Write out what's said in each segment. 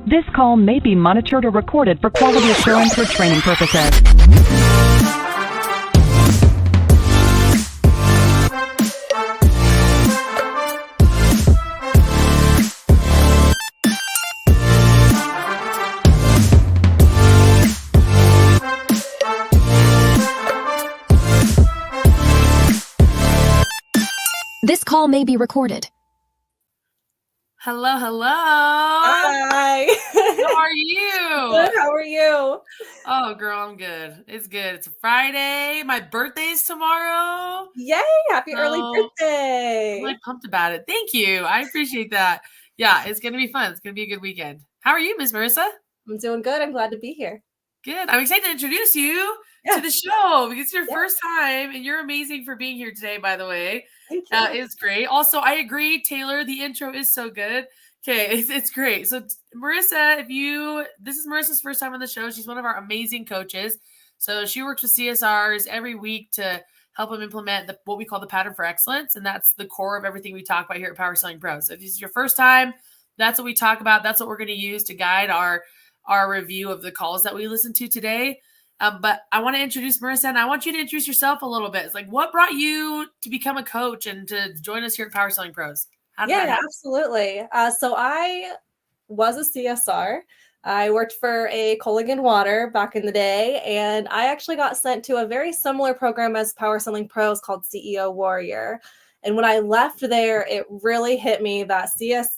This call may be monitored or recorded for quality assurance or training purposes. This call may be recorded. Hello, hello. Hi. How are you? Good. How are you? Oh, girl, I'm good. It's good. It's a Friday. My birthday's tomorrow. Yay. Happy early birthday. I'm really pumped about it. Thank you. I appreciate that. Yeah, it's going to be fun. It's going to be a good weekend. How are you, Miss Marissa? I'm doing good. I'm glad to be here. Good. I'm excited to introduce you to the show because it's your first time, and you're amazing for being here today, by the way. Thank you. It's great. Also, I agree, Taylor, the intro is so good. Okay, it's great. So Marissa, this is Marissa's first time on the show. She's one of our amazing coaches. So she works with CSRs every week to help them implement what we call the pattern for excellence. And that's the core of everything we talk about here at Power Selling Pros. So if this is your first time, that's what we talk about. That's what we're going to use to guide our review of the calls that we listened to today. But I want to introduce Marissa, and I want you to introduce yourself a little bit. It's like, what brought you to become a coach and to join us here at Power Selling Pros? Yeah, absolutely. So I was a CSR. I worked for a Culligan Water back in the day, and I actually got sent to a very similar program as Power Selling Pros called CEO Warrior. And when I left there, it really hit me that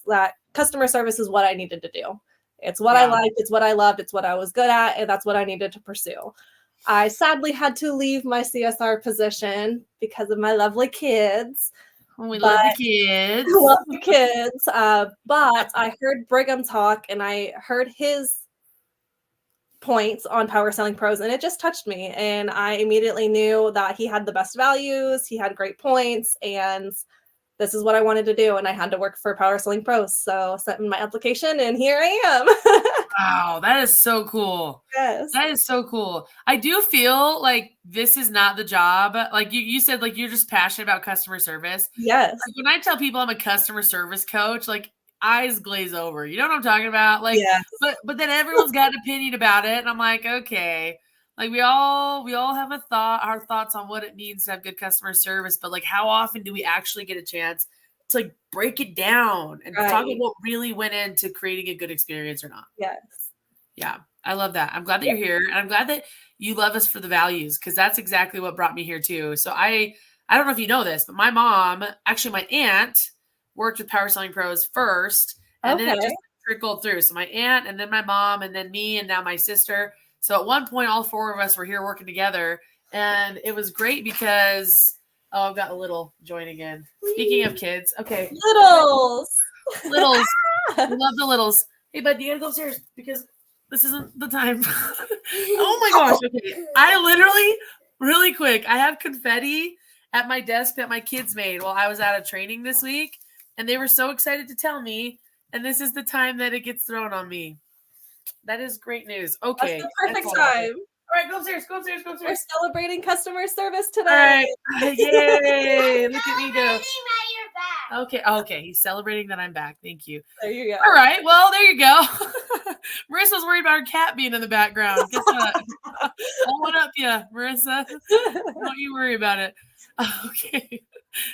that customer service is what I needed to do. It's what I liked, it's what I loved, it's what I was good at, and that's what I needed to pursue. I sadly had to leave my CSR position because of my lovely kids. We love the kids. Love the kids. But I heard Brigham talk, and I heard his points on Power Selling Pros, and it just touched me. And I immediately knew that he had the best values, he had great points, and this is what I wanted to do, and I had to work for Power Selling Pros. So sent in my application, and here I am. Wow, that is so cool. Yes. That is so cool. I do feel like this is not the job. Like you said, like you're just passionate about customer service. Yes. Like when I tell people I'm a customer service coach, like eyes glaze over. You know what I'm talking about? Like, yes. but then everyone's got an opinion about it, and I'm like, okay. Like we all have our thoughts on what it means to have good customer service, but like how often do we actually get a chance to like break it down and talk about what really went into creating a good experience or not? Yes. Yeah. I love that. I'm glad that you're here, and I'm glad that you love us for the values, because that's exactly what brought me here too. So I don't know if you know this, but my mom, actually my aunt, worked with Power Selling Pros first, and then it just trickled through. So my aunt, and then my mom, and then me, and now my sister. So at one point, all four of us were here working together, and it was great because, I've got a little joining in. Speaking of kids, okay. Littles. I love the littles. Hey, bud, you gotta go upstairs because this isn't the time. Oh my gosh. Okay. I literally, really quick, I have confetti at my desk that my kids made while I was out of training this week, and they were so excited to tell me, and this is the time that it gets thrown on me. That is great news. Okay. That's the perfect time. All right, go upstairs. We're celebrating customer service today. All right. Yay. Look at me go. Okay. He's celebrating that I'm back. Thank you. There you go. All right. Well, there you go. Marissa's worried about her cat being in the background. Guess what? I'll one up you, Marissa. Don't you worry about it. Okay.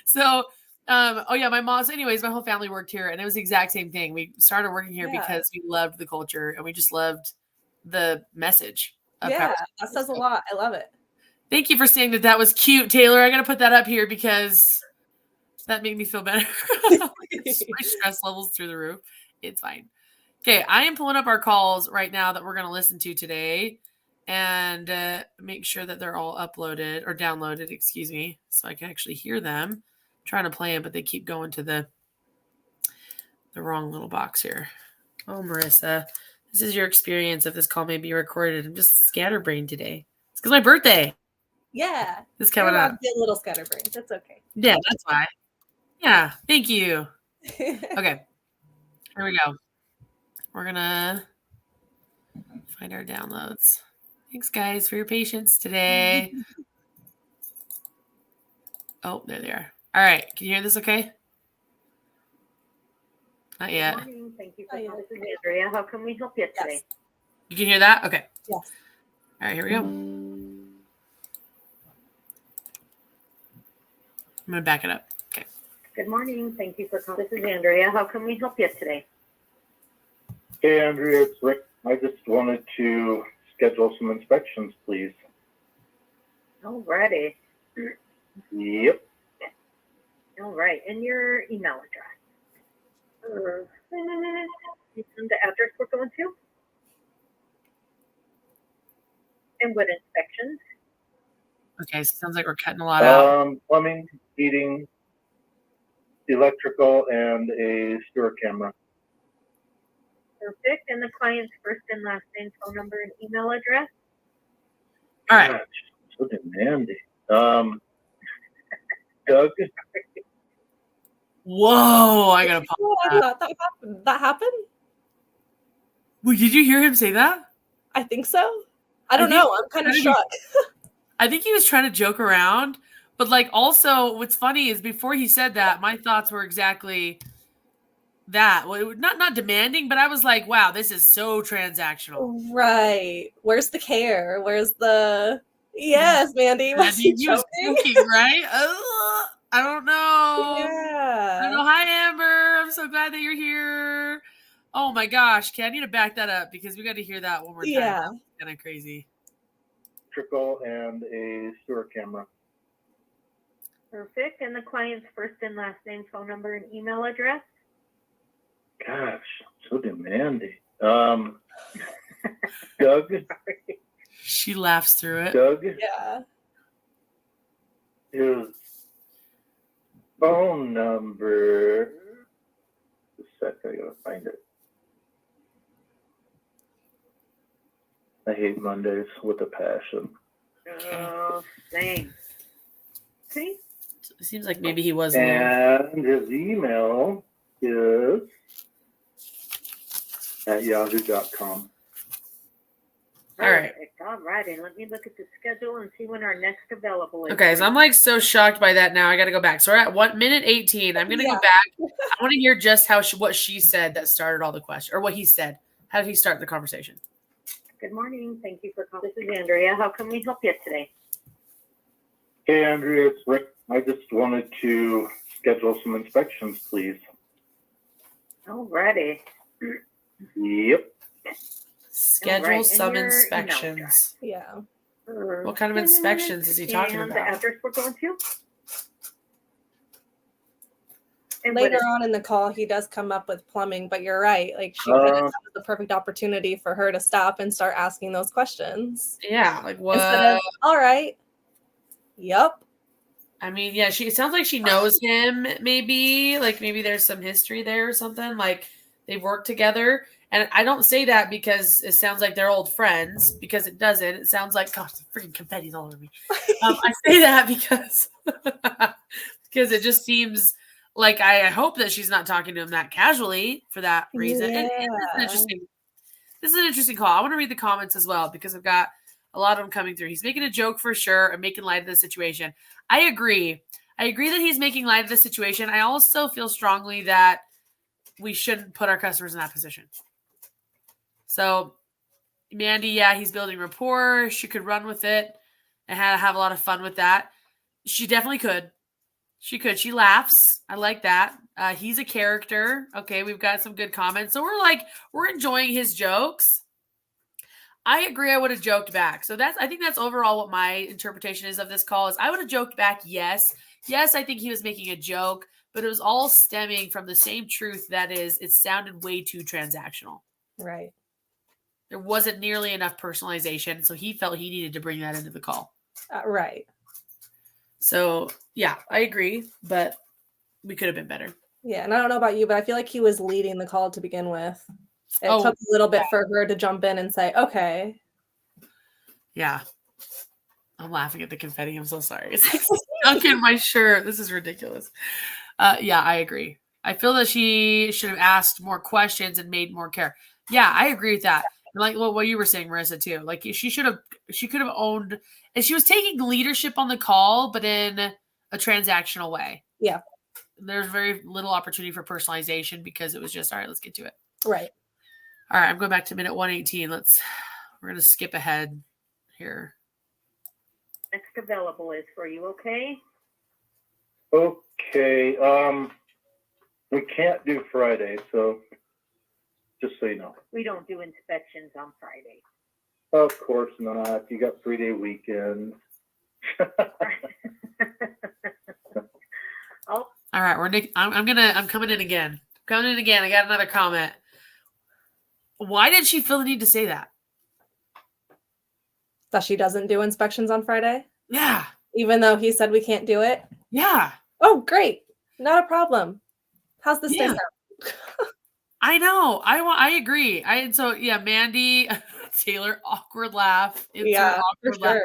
So, my mom's, anyways, my whole family worked here, and it was the exact same thing. We started working here because we loved the culture, and we just loved the message. That says a lot. I love it. Thank you for saying that was cute, Taylor. I got to put that up here because that made me feel better. My stress levels through the roof. It's fine. Okay, I am pulling up our calls right now that we're going to listen to today, and make sure that they're all uploaded or downloaded, excuse me, so I can actually hear them. I'm trying to play them, but they keep going to the wrong little box here. Oh, Marissa, this is your experience if this call may be recorded. I'm just scatterbrained today. It's because my birthday. Yeah. It's coming up. Get a little scatterbrained. That's okay. Yeah, that's why. Yeah, thank you. Okay, here we go. We're going to find our downloads. Thanks, guys, for your patience today. Oh, there they are. All right. Can you hear this okay? Not yet. Good morning. Thank you for calling. This is Andrea. How can we help you today? Yes. You can hear that? Okay. Yes. All right, here we go. I'm going to back it up. Okay. Good morning. Thank you for calling. This is Andrea. How can we help you today? Hey, Andrea, it's Rick. I just wanted to schedule some inspections, please. Alrighty. Yep. All right. And your email address? And the address we're going to? And what inspections? Okay, so sounds like we're cutting a lot out. Plumbing, heating, electrical, and a sewer camera. Perfect. And the client's first and last name, phone number, and email address? All right. Gosh, so demanding. Doug? Whoa, I got to pause. Oh, I thought that happened. Wait, did you hear him say that? I think so. I don't think- know. I'm kind of I think- shocked. I think he was trying to joke around, but like also what's funny is before he said that, my thoughts were exactly that. Well, not demanding, but I was like, wow, this is so transactional. Right. Where's the care? Where's the Yes, Mandy. And Was he he was joking? joking, right? I don't know. I don't Yeah. know. Hi, Amber. I'm so glad that you're here. Oh my gosh, okay, I need to back that up because we got to hear that one more time. Yeah. Kind of crazy. Electrical, and a sewer camera. Perfect. And the client's first and last name, phone number, and email address? Gosh, so demanding. Doug? She laughs through it. Doug? Yeah. His phone number. A sec, I gotta find it. I hate Mondays with a passion. Oh, same. See? It seems like maybe he was. a little- And his email is at yahoo.com. All right. All righty. Let me look at the schedule and see when our next available is. Okay, so I'm like so shocked by that now. I got to go back. So we're at 1:18. I'm gonna Yeah. go back. I want to hear just what she said that started all the questions, or what he said. How did he start the conversation? Good morning. Thank you for calling. This is Andrea. How can we help you today? Hey, Andrea, it's Rick. I just wanted to schedule some inspections, please. All righty. Yep. Schedule Alright, and some your email inspections. Yeah. What kind of inspections is he talking and about? the address we're going to? And what Later is- on in the call, he does come up with plumbing, but you're right. Like she could have Uh, that was the perfect opportunity for her to stop and start asking those questions. Yeah, like what? Instead of, all right. Yep. I mean, yeah, it sounds like she knows him, maybe. Like maybe there's some history there or something. Like they've worked together. And I don't say that because it sounds like they're old friends, because it doesn't. It sounds like, gosh, the freaking confetti's all over me. I say that because it just seems like I hope that she's not talking to him that casually for that reason. And this is an interesting call. I want to read the comments as well because I've got a lot of them coming through. He's making a joke for sure and making light of the situation. I agree. I agree that he's making light of the situation. I also feel strongly that we shouldn't put our customers in that position. So, Mandy, yeah, he's building rapport. She could run with it and have a lot of fun with that. She definitely could. She could. She laughs. I like that. He's a character. Okay, we've got some good comments. So we're enjoying his jokes. I agree. I would have joked back. So I think that's overall what my interpretation is of this call is I would have joked back. Yes. Yes, I think he was making a joke, but it was all stemming from the same truth. That is, it sounded way too transactional. Right. There wasn't nearly enough personalization. So he felt he needed to bring that into the call. Right. So yeah, I agree, but we could have been better. Yeah. And I don't know about you, but I feel like he was leading the call to begin with. It Oh, took a little bit for her to jump in and say, okay. Yeah. I'm laughing at the confetti. I'm so sorry. It's like stuck in my shirt. This is ridiculous. Yeah, I agree. I feel that she should have asked more questions and made more care. Yeah, I agree with that. And like what you were saying, Marissa, too. Like she could have owned, and she was taking leadership on the call, but in a transactional way. Yeah. There's very little opportunity for personalization because it was just, all right, let's get to it. Right. All right, I'm going back to minute 118. We're going to skip ahead here. Next available is for you, okay? Okay. We can't do Friday, so just so you know. We don't do inspections on Friday. Of course not. You got 3-day weekend. Oh, All right, I'm coming in again. I got another comment. Why did she feel the need to say that? That she doesn't do inspections on Friday, Yeah. even though he said we can't do it. Yeah. Oh, great. Not a problem. How's this day Yeah. sound? I know. I agree. Mandy, Taylor, awkward laugh. Yeah, for Awkward laugh.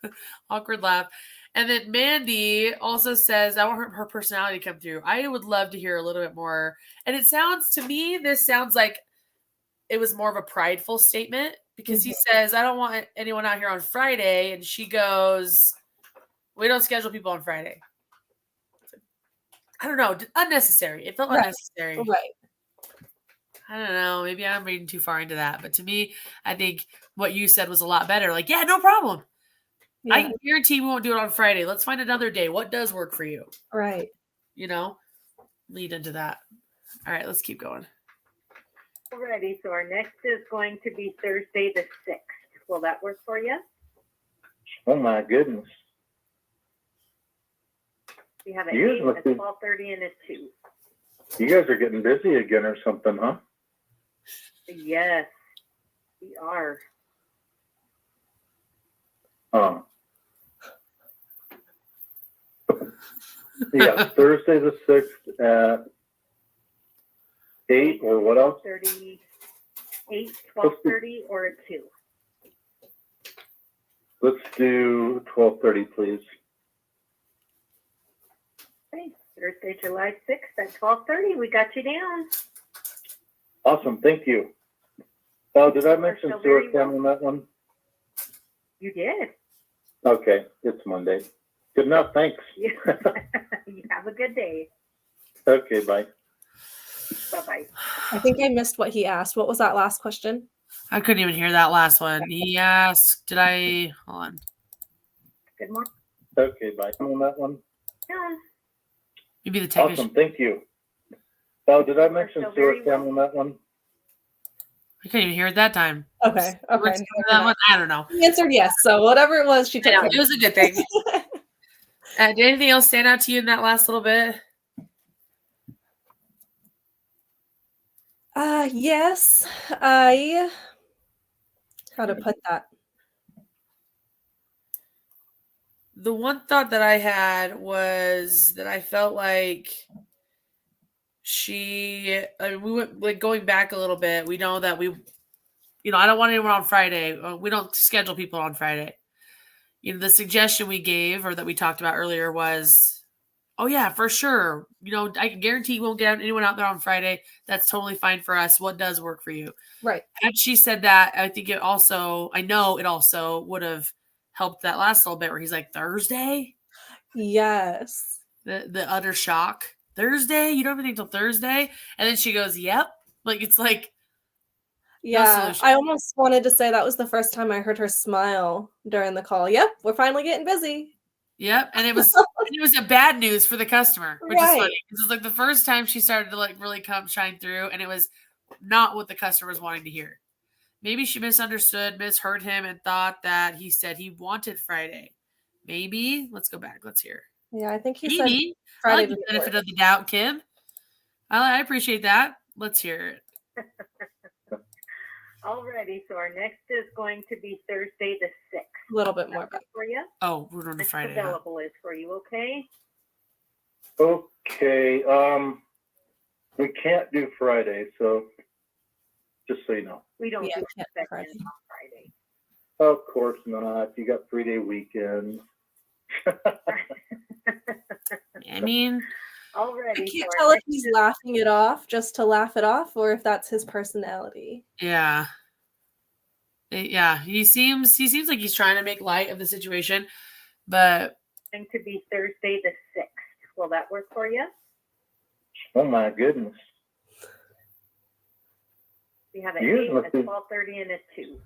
sure. Awkward laugh. And then Mandy also says, I want her personality to come through. I would love to hear a little bit more. And this sounds like it was more of a prideful statement because he says, I don't want anyone out here on Friday. And she goes, we don't schedule people on Friday. I don't know. Unnecessary. It felt unnecessary. Right. I don't know. Maybe I'm reading too far into that. But to me, I think what you said was a lot better. Like, yeah, no problem. Yeah. I guarantee we won't do it on Friday. Let's find another day. What does work for you? Right. Lead into that. All right, let's keep going. alrighty. So our next is going to be Thursday the 6th. Will that work for you? Oh my goodness. We have an You 8, must a be- 12:30, and a 2. You guys are getting busy again or something, huh? Yes, we are. Yeah, Thursday the 6th at 8 or what else? 12:30, 8, 12:30, or a 2. Let's do 12:30, please. Okay, Thursday, July 6th at 12:30. We got you down. Awesome, thank you. Oh, did I mention so sewer very cam on that one? You did. Okay, it's Monday. Good enough, thanks. You have a good day. Okay, bye. Bye-bye. I think I missed what he asked. What was that last question? I couldn't even hear that last one. He asked, hold on. Good morning. Okay, bye. On that one? Down. Maybe the technician. Awesome, thank you. Oh, did I mention so sewer very cam on that one? I couldn't even hear it that time. Okay. Okay. That one, I don't know. He answered yes. So whatever it was, she took Yeah, it. it was a good thing. Did anything else stand out to you in that last little bit? Yes. How to put that? The one thought that I had was that I felt like we went like going back a little bit. We know that I don't want anyone on Friday. We don't schedule people on Friday. The suggestion we gave or that we talked about earlier was, oh yeah, for sure. I can guarantee you won't get anyone out there on Friday. That's totally fine for us. What does work for you? Right. Had she said that, I know it also would have helped that last little bit where he's like, Thursday? Yes. The utter shock. Thursday? You don't have anything till Thursday? And then she goes, yep. Like, it's like, Yeah. solution. I almost wanted to say that was the first time I heard her smile during the call. Yep. We're finally getting busy. yep. And it was a bad news for the customer, which is Right. funny. This is like the first time she started to like really shine through, and it was not what the customer was wanting to hear. Maybe she misheard him, and thought that he said he wanted Friday. Maybe. Let's go back. Let's hear. Yeah, I think he said Maybe. I Friday like the benefit of the doubt, Kim. I appreciate that. Let's hear it. Alrighty. So our next is going to be Thursday the 6th. a little bit more. That work for you? Oh, we're doing the Next Friday. Huh? available is for you, okay? Okay, we can't do Friday, so just so you know. We don't Yeah, do can't do inspections Friday. on Friday. Of course not. You got 3-day weekend. I mean, Alrighty. I can't so our tell if next he's is- laughing it off just to laugh it off or if that's his personality. yeah. Yeah, he seems like he's trying to make light of the situation, but going to be Thursday the 6th. Will that work for you? Oh my goodness. We have an You 8, must a be- 12:30, and a 2.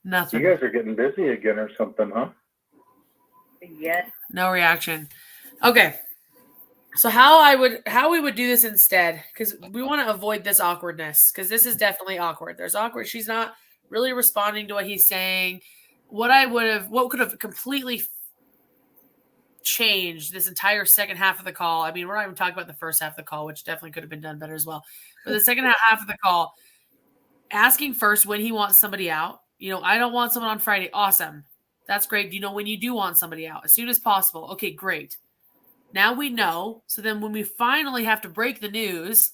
Nothing. You guys are getting busy again or something, huh? Yes. No reaction. Okay. So how we would do this instead, because we want to avoid this awkwardness, because this is definitely awkward. There's awkward. She's not really responding to what he's saying. What could have completely changed this entire second half of the call. I mean, we're not even talking about the first half of the call, which definitely could have been done better as well. But the second half of the call, asking first when he wants somebody out. I don't want someone on Friday. Awesome. That's great. Do you know when you do want somebody out? As soon as possible. Okay, great. Now we know. So then when we finally have to break the news,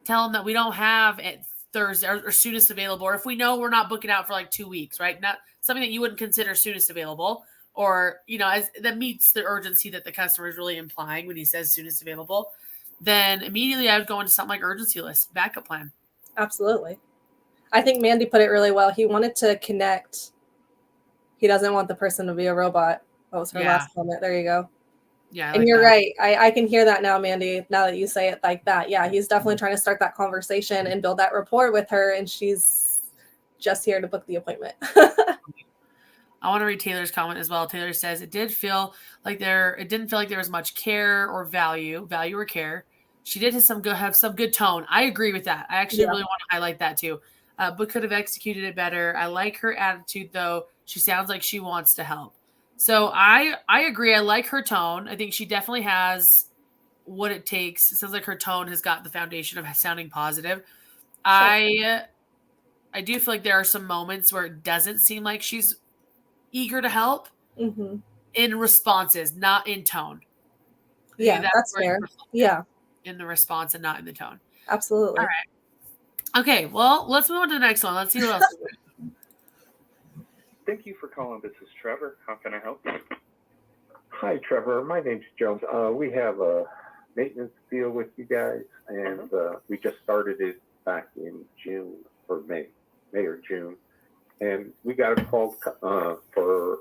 tell them that we don't have it Thursday or soonest available. Or if we know we're not booking out for like 2 weeks, right? Not something that you wouldn't consider soonest available. Or, as that meets the urgency that the customer is really implying when he says soonest available, then immediately I would go into something like urgency list, backup plan. Absolutely. I think Mandy put it really well. He wanted to connect. He doesn't want the person to be a robot. That was her last comment. There you go. Yeah. And you're right. I can hear that now, Mandy, now that you say it like that. Yeah, he's definitely trying to start that conversation and build that rapport with her. And she's just here to book the appointment. I want to read Taylor's comment as well. Taylor says it didn't feel like there was much care or value or care. She did have some good tone. I agree with that. I actually really want to highlight that too. But could have executed it better. I like her attitude though. She sounds like she wants to help. So I agree. I like her tone. I think she definitely has what it takes. It sounds like her tone has got the foundation of sounding positive. Sure. I do feel like there are some moments where it doesn't seem like she's eager to help in responses, not in tone. Yeah, that's fair. Yeah. In the response and not in the tone. Absolutely. All right. Okay, well, let's move on to the next one. Let's see what else. Thank you for calling. This is Trevor. How can I help you? Hi, Trevor. My name's Jones. We have a maintenance deal with you guys, and we just started it back in June or May or June. And we got a call to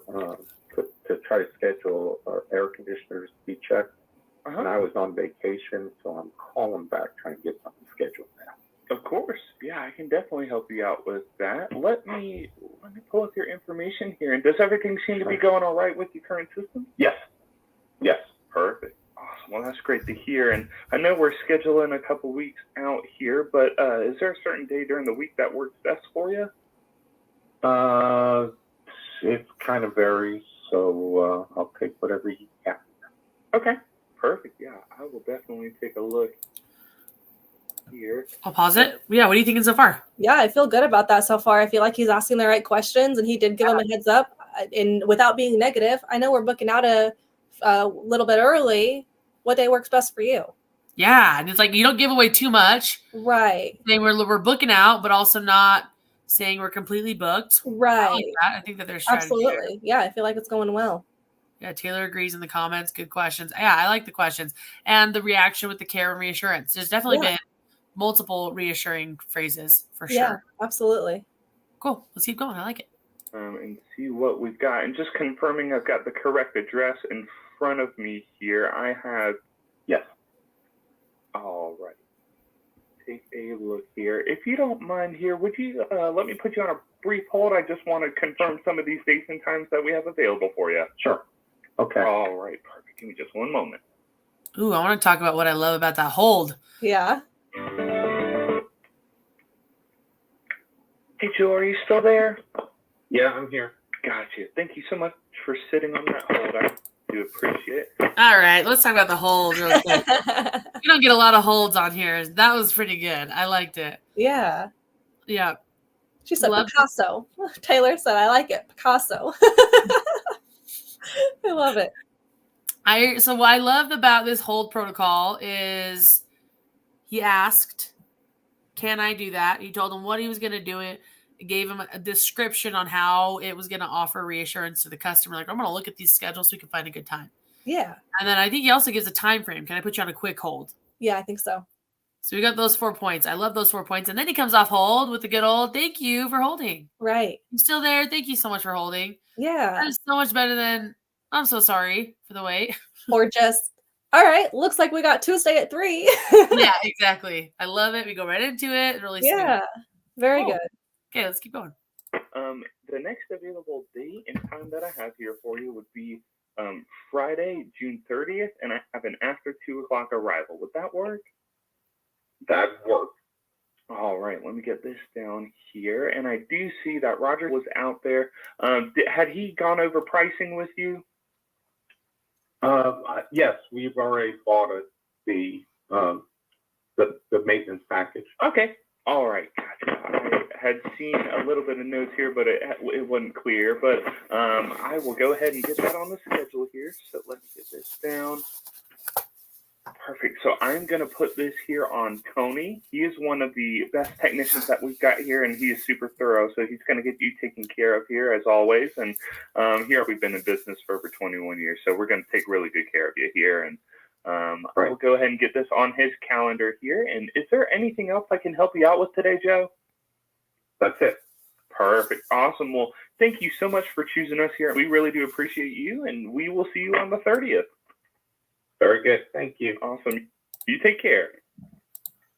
try to schedule our air conditioners to be checked. And I was on vacation, so I'm calling back trying to get something scheduled now. Of course. Yeah, I can definitely help you out with that. Let me pull up your information here. And does everything seem to be going all right with your current system? Yes. Yes. Perfect. Awesome. Well, that's great to hear. And I know we're scheduling a couple weeks out here, but is there a certain day during the week that works best for you? It kind of varies, so I'll take whatever you can. Okay. Perfect. Yeah, I will definitely take a look here. I'll pause it. Yeah, what are you thinking so far? Yeah, I feel good about that so far. I feel like he's asking the right questions, and he did give him a heads up. And without being negative, I know we're booking out a little bit early. What day works best for you? Yeah, and it's like you don't give away too much. Right. Saying we're booking out, but also not saying we're completely booked. Right. I like that. I think that there's strategy. Absolutely. Yeah, I feel like it's going well. Yeah, Taylor agrees in the comments. Good questions. Yeah, I like the questions. And the reaction with the care and reassurance. There's definitely been multiple reassuring phrases for sure. Yeah, absolutely. Cool. Let's keep going. I like it. And see what we've got. And just confirming I've got the correct address in front of me here. I have... Yes. All right. Take a look here. If you don't mind here, would you let me put you on a brief hold? I just want to confirm some of these dates and times that we have available for you. Sure. Okay. All right. Perfect. Give me just one moment. Ooh, I want to talk about what I love about that hold. Yeah. Hey, Joe, are you still there? Yeah, I'm here. Gotcha. Thank you so much for sitting on that hold. I do appreciate it. All right, let's talk about the hold real quick. You don't get a lot of holds on here. That was pretty good. I liked it. Yeah. Yeah. She said Picasso. Taylor said, I like it. Picasso. I love it. So what I loved about this hold protocol is he asked, can I do that? He told him what he was going to do it. Gave him a description on how it was going to offer reassurance to the customer. Like, I'm going to look at these schedules so we can find a good time. Yeah. And then I think he also gives a time frame. Can I put you on a quick hold? Yeah, I think so. So we got those 4 points. I love those 4 points. And then he comes off hold with the good old, thank you for holding. Right. I'm still there. Thank you so much for holding. Yeah. That is so much better than, I'm so sorry for the wait. or just, all right, looks like we got Tuesday at 3. Yeah, exactly. I love it. We go right into it. Really smooth. Yeah, very Cool. good. Okay, let's keep going. The next available date and time that I have here for you would be Friday, June 30th, and I have an after 2 o'clock arrival. Would that work? That works. All right, let me get this down here. And I do see that Roger was out there. Had he gone over pricing with you? Yes, we've already bought the maintenance package. Okay. All right. Gotcha. I had seen a little bit of notes here, but it wasn't clear. But I will go ahead and get that on the schedule here. So let me get this down. Perfect. So I'm going to put this here on Tony. He is one of the best technicians that we've got here, and he is super thorough. So he's going to get you taken care of here, as always. And here we've been in business for over 21 years, so we're going to take really good care of you here. And I will go ahead and get this on his calendar here. And is there anything else I can help you out with today, Joe? That's it. Perfect. Awesome. Well, thank you so much for choosing us here. We really do appreciate you, and we will see you on the 30th. Very good. Thank you. Awesome. You take care.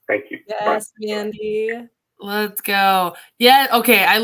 Thank you. Yes, Mandy. Let's go. Yeah, okay. I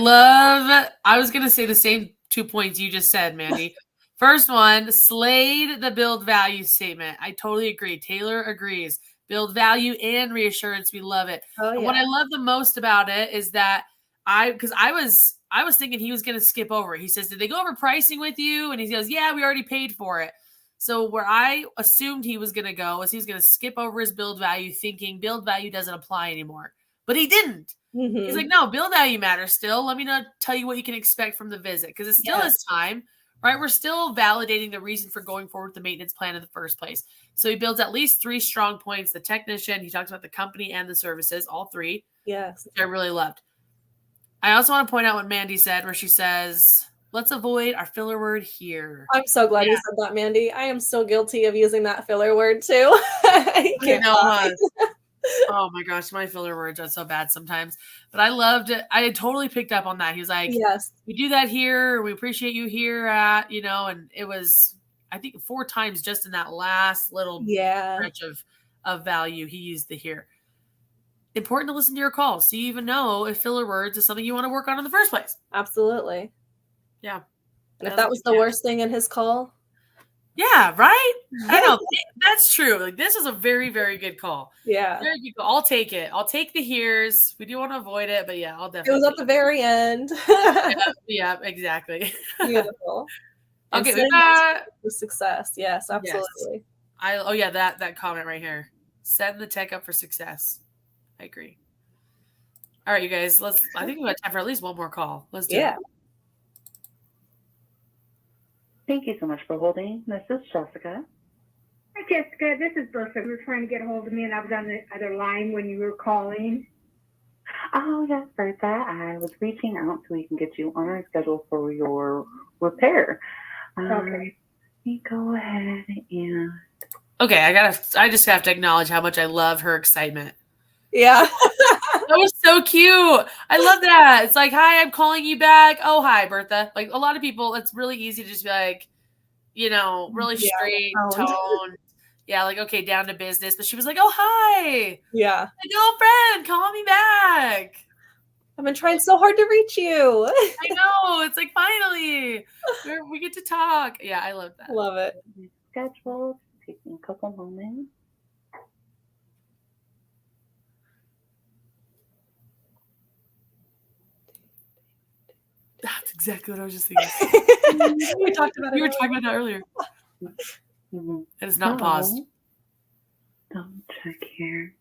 was going to say the same 2 points you just said, Mandy. First one, slayed the build value statement. I totally agree. Taylor agrees. Build value and reassurance. We love it. Oh, And what yeah. I love the most about it is that I was thinking he was going to skip over it. He says, did they go over pricing with you? And he goes, yeah, we already paid for it. So where I assumed he was going to go was he was going to skip over his build value, thinking build value doesn't apply anymore. But he didn't. Mhm. He's like, no, build value matters still. Let me not tell you what you can expect from the visit because it still is time, right? We're still validating the reason for going forward with the maintenance plan in the first place. So he builds at least 3 strong points. The technician, he talks about the company and the services, all 3, Yes. which I really loved. I also want to point out what Mandy said where she says, let's avoid our filler word here. I'm so glad you said that, Mandy. I am so guilty of using that filler word too. I can't know, lie. Oh my gosh, my filler words are so bad sometimes. But I loved it. I had totally picked up on that. He was like, Yes. we do that here. We appreciate you here at, and it was, I think 4 times just in that last little stretch of value he used the here. Important to listen to your calls so you even know if filler words is something you want to work on in the first place. Absolutely. Yeah. And if that was the worst thing in his call. Yeah, right? I know. That's true. Like this is a very, very good call. Yeah. Very good call. I'll take it. I'll take the here's. We do want to avoid it, but yeah, I'll It definitely. was at the very end. Yeah, exactly. Beautiful. Okay, And we got for success. Yes, absolutely. that comment right here. Setting the tech up for success. I agree. All right, you guys, I think we got time for at least one more call. Let's do it. Thank you so much for holding. This is Jessica. Hi, Jessica. This is Bertha. You were trying to get a hold of me, and I was on the other line when you were calling. Oh, yes, Bertha. I was reaching out so we can get you on our schedule for your repair. Okay. Let me go ahead and... Okay, I just have to acknowledge how much I love her excitement. Yeah. That was so cute. I love that. It's like, hi, I'm calling you back. Oh, hi, Bertha. Like a lot of people, it's really easy to just be like, really straight tone. Yeah, like, okay, down to business. But she was like, oh, hi. Yeah. My girlfriend, call me back. I've been trying so hard to reach you. I know. It's like, finally, we get to talk. Yeah, I love that. Love it. Scheduled. Taking a couple moments. That's exactly what I was just thinking. We were talking about that earlier. Mm-hmm. It is not paused. Double check here.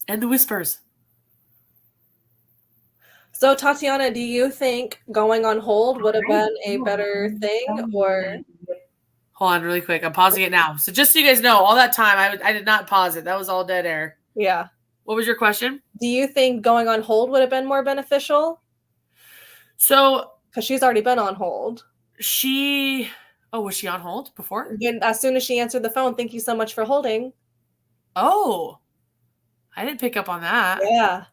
And the whispers. So, Tatiana, do you think going on hold would have been a better thing, or? Hold on really quick. I'm pausing it now. So just so you guys know, all that time, I did not pause it. That was all dead air. Yeah. What was your question? Do you think going on hold would have been more beneficial? So, because she's already been on hold. Was she on hold before? And as soon as she answered the phone, thank you so much for holding. Oh, I didn't pick up on that. Yeah.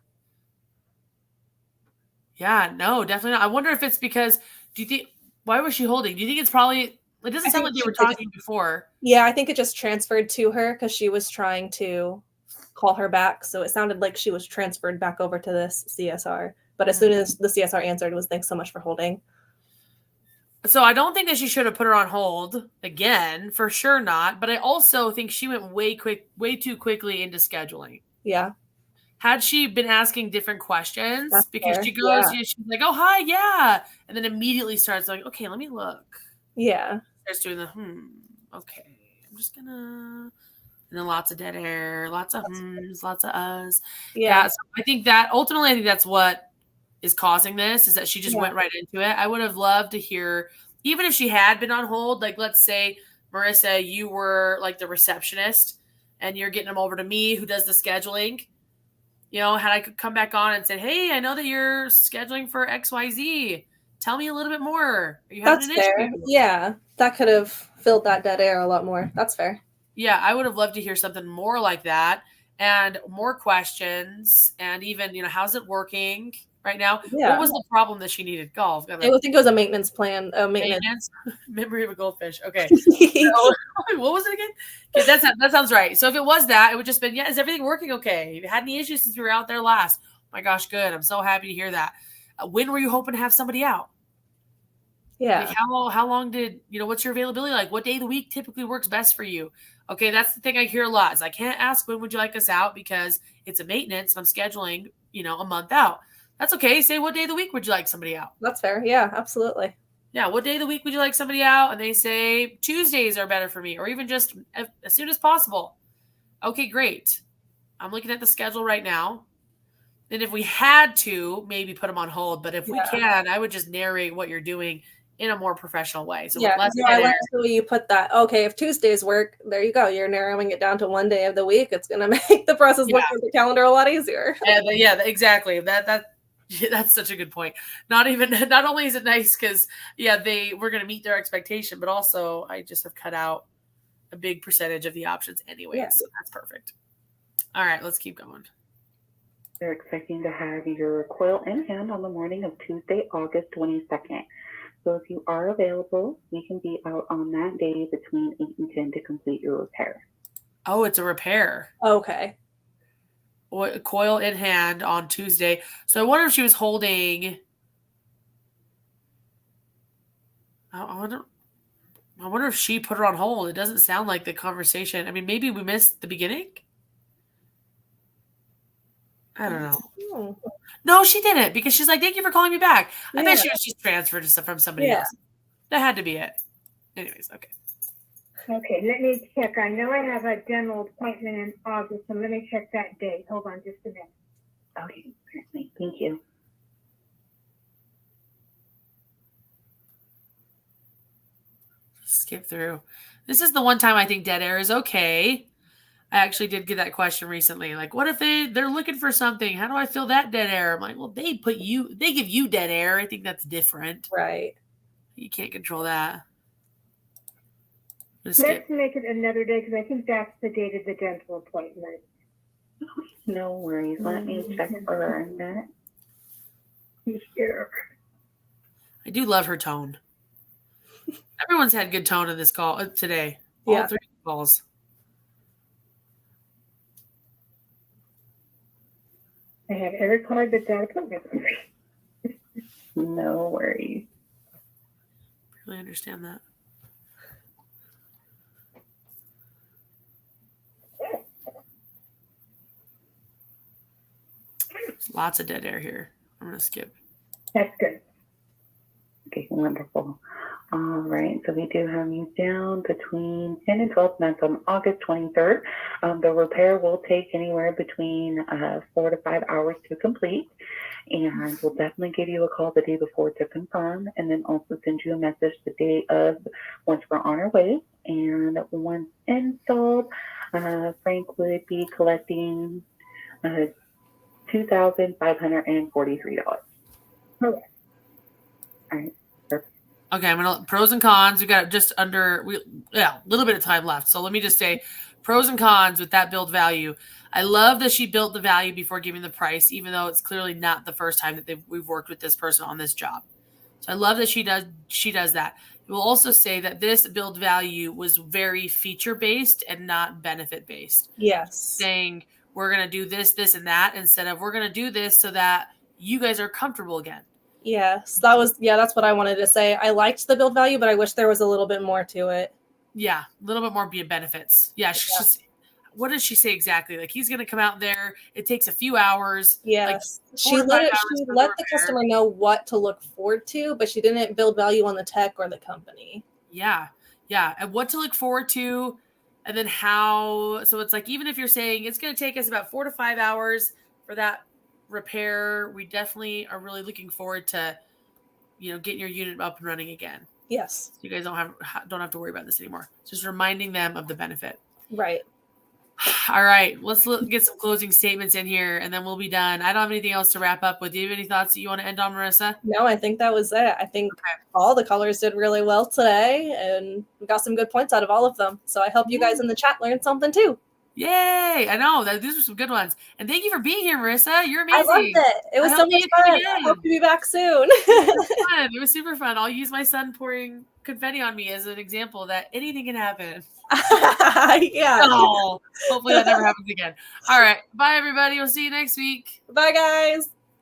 Yeah, no, definitely not. I wonder if it's because, do you think, Why was she holding? Do you think it's probably? It doesn't I sound think like they she were took it- talking before. Yeah, I think it just transferred to her because she was trying to call her back. So it sounded like she was transferred back over to this CSR. But as soon as the CSR answered, it was thanks so much for holding. So I don't think that she should have put her on hold again, for sure not. But I also think she went way too quickly into scheduling. Yeah. Had she been asking different questions, That's because fair. she goes, Yeah. she's like, "Oh hi, yeah," and then immediately starts like, "Okay, let me look." Yeah. Starts doing the okay, I'm just gonna, and then lots of dead air, lots of lots of uhs. Yeah. So I think that ultimately, I think that's what is causing this, is that she just Yeah. went right into it. I would have loved to hear, even if she had been on hold, like let's say, Marissa, you were like the receptionist and you're getting them over to me who does the scheduling. You know, had I could come back on and said, "Hey, I know that you're scheduling for XYZ. Tell me a little bit more. Are you having That's an fair. issue?" Yeah. That could have filled that dead air a lot more. That's fair. Yeah, I would have loved to hear something more like that, and more questions, and even, how's it working right now? Yeah. What was the problem that she needed? Golf. I think it was a maintenance plan. Maintenance. Memory of a goldfish. Okay. So, what was it again? Okay, that sounds right. So if it was that, it would just been, is everything working okay? Have you had any issues since we were out there last? Oh my gosh, good. I'm so happy to hear that. When were you hoping to have somebody out? Yeah. Like how long did, what's your availability like? What day of the week typically works best for you? Okay, that's the thing I hear a lot, is I can't ask when would you like us out because it's a maintenance and I'm scheduling, a month out. That's okay. Say, what day of the week would you like somebody out? That's fair. Yeah, absolutely. Yeah, what day of the week would you like somebody out? And they say Tuesdays are better for me, or even just as soon as possible. Okay, great. I'm looking at the schedule right now. And if we had to, maybe put them on hold. But if we can, I would just narrate what you're doing in a more professional way. So Yeah, less I like the way you put that. Okay, if Tuesdays work, there you go. You're narrowing it down to one day of the week. It's going to make the process look at the calendar a lot easier. Yeah, exactly. That's such a good point. Not only is it nice because we're going to meet their expectation, but also I just have cut out a big percentage of the options anyway. Yeah. So that's perfect. All right, let's keep going. They're expecting to have your coil in hand on the morning of Tuesday, August 22nd. So if you are available, we can be out on that day between 8 and 10 to complete your repair. Oh, it's a repair. Okay. Coil in hand on Tuesday. So I wonder if she was holding. I wonder if she put her on hold. It doesn't sound like the conversation. I mean, maybe we missed the beginning. I don't know. No, she didn't, because she's like, "Thank you for calling me back." I bet she was just transferred from somebody else. That had to be it. Anyways, okay. Okay, let me check. I know I have a dental appointment in August, so let me check that date. Hold on just a minute. Okay, certainly. Thank you. Skip through. This is the one time I think dead air is okay. I actually did get that question recently. Like, what if they're looking for something? How do I fill that dead air? I'm like, well, they give you dead air. I think that's different. Right. You can't control that. Let's make it another day, because I think that's the date of the dental appointment. No worries. Let me check for that. Sure. I do love her tone. Everyone's had good tone in this call today. Yeah. All 3 calls. I have every card but that appointment. No worries. Really understand that. There's lots of dead air here. I'm going to skip. That's good. Okay, wonderful. All right, so we do have you down between 10 and 12 months on August 23rd. The repair will take anywhere between 4 to 5 hours to complete, and we'll definitely give you a call the day before to confirm, and then also send you a message the day of once we're on our way. And once installed, Frank would be collecting $2,543. Correct. All right. Okay, I'm gonna pros and cons. We got just under a little bit of time left. So let me just say pros and cons with that build value. I love that she built the value before giving the price, even though it's clearly not the first time that we've worked with this person on this job. So I love that she does that. We'll also say that this build value was very feature based and not benefit based. Yes. Saying we're going to do this, this, and that instead of we're going to do this so that you guys are comfortable again. Yes, that's what I wanted to say. I liked the build value, but I wish there was a little bit more to it. Yeah, a little bit more benefits. Yeah, what does she say exactly? Like he's going to come out there. It takes a few hours. Yes, like she let the customer know what to look forward to, but she didn't build value on the tech or the company. Yeah, and what to look forward to, and then how. So it's like even if you're saying it's going to take us about 4 to 5 hours for that repair, we definitely are really looking forward to, getting your unit up and running again. Yes, so you guys don't have to worry about this anymore. Just reminding them of the benefit. Right. All right, let's get some closing statements in here, and then we'll be done. I don't have anything else to wrap up with. Do you have any thoughts that you want to end on, Marissa? No, I think that was it. I think all the colors did really well today, and we got some good points out of all of them. So I hope you guys in the chat learned something too. Yay! I know that these were some good ones, and thank you for being here, Marissa. You're amazing. I loved it. It was so much fun. I hope to be back soon. It was super fun. I'll use my son pouring confetti on me as an example that anything can happen. Yeah. Oh, hopefully that never happens again. All right. Bye, everybody. We'll see you next week. Bye, guys.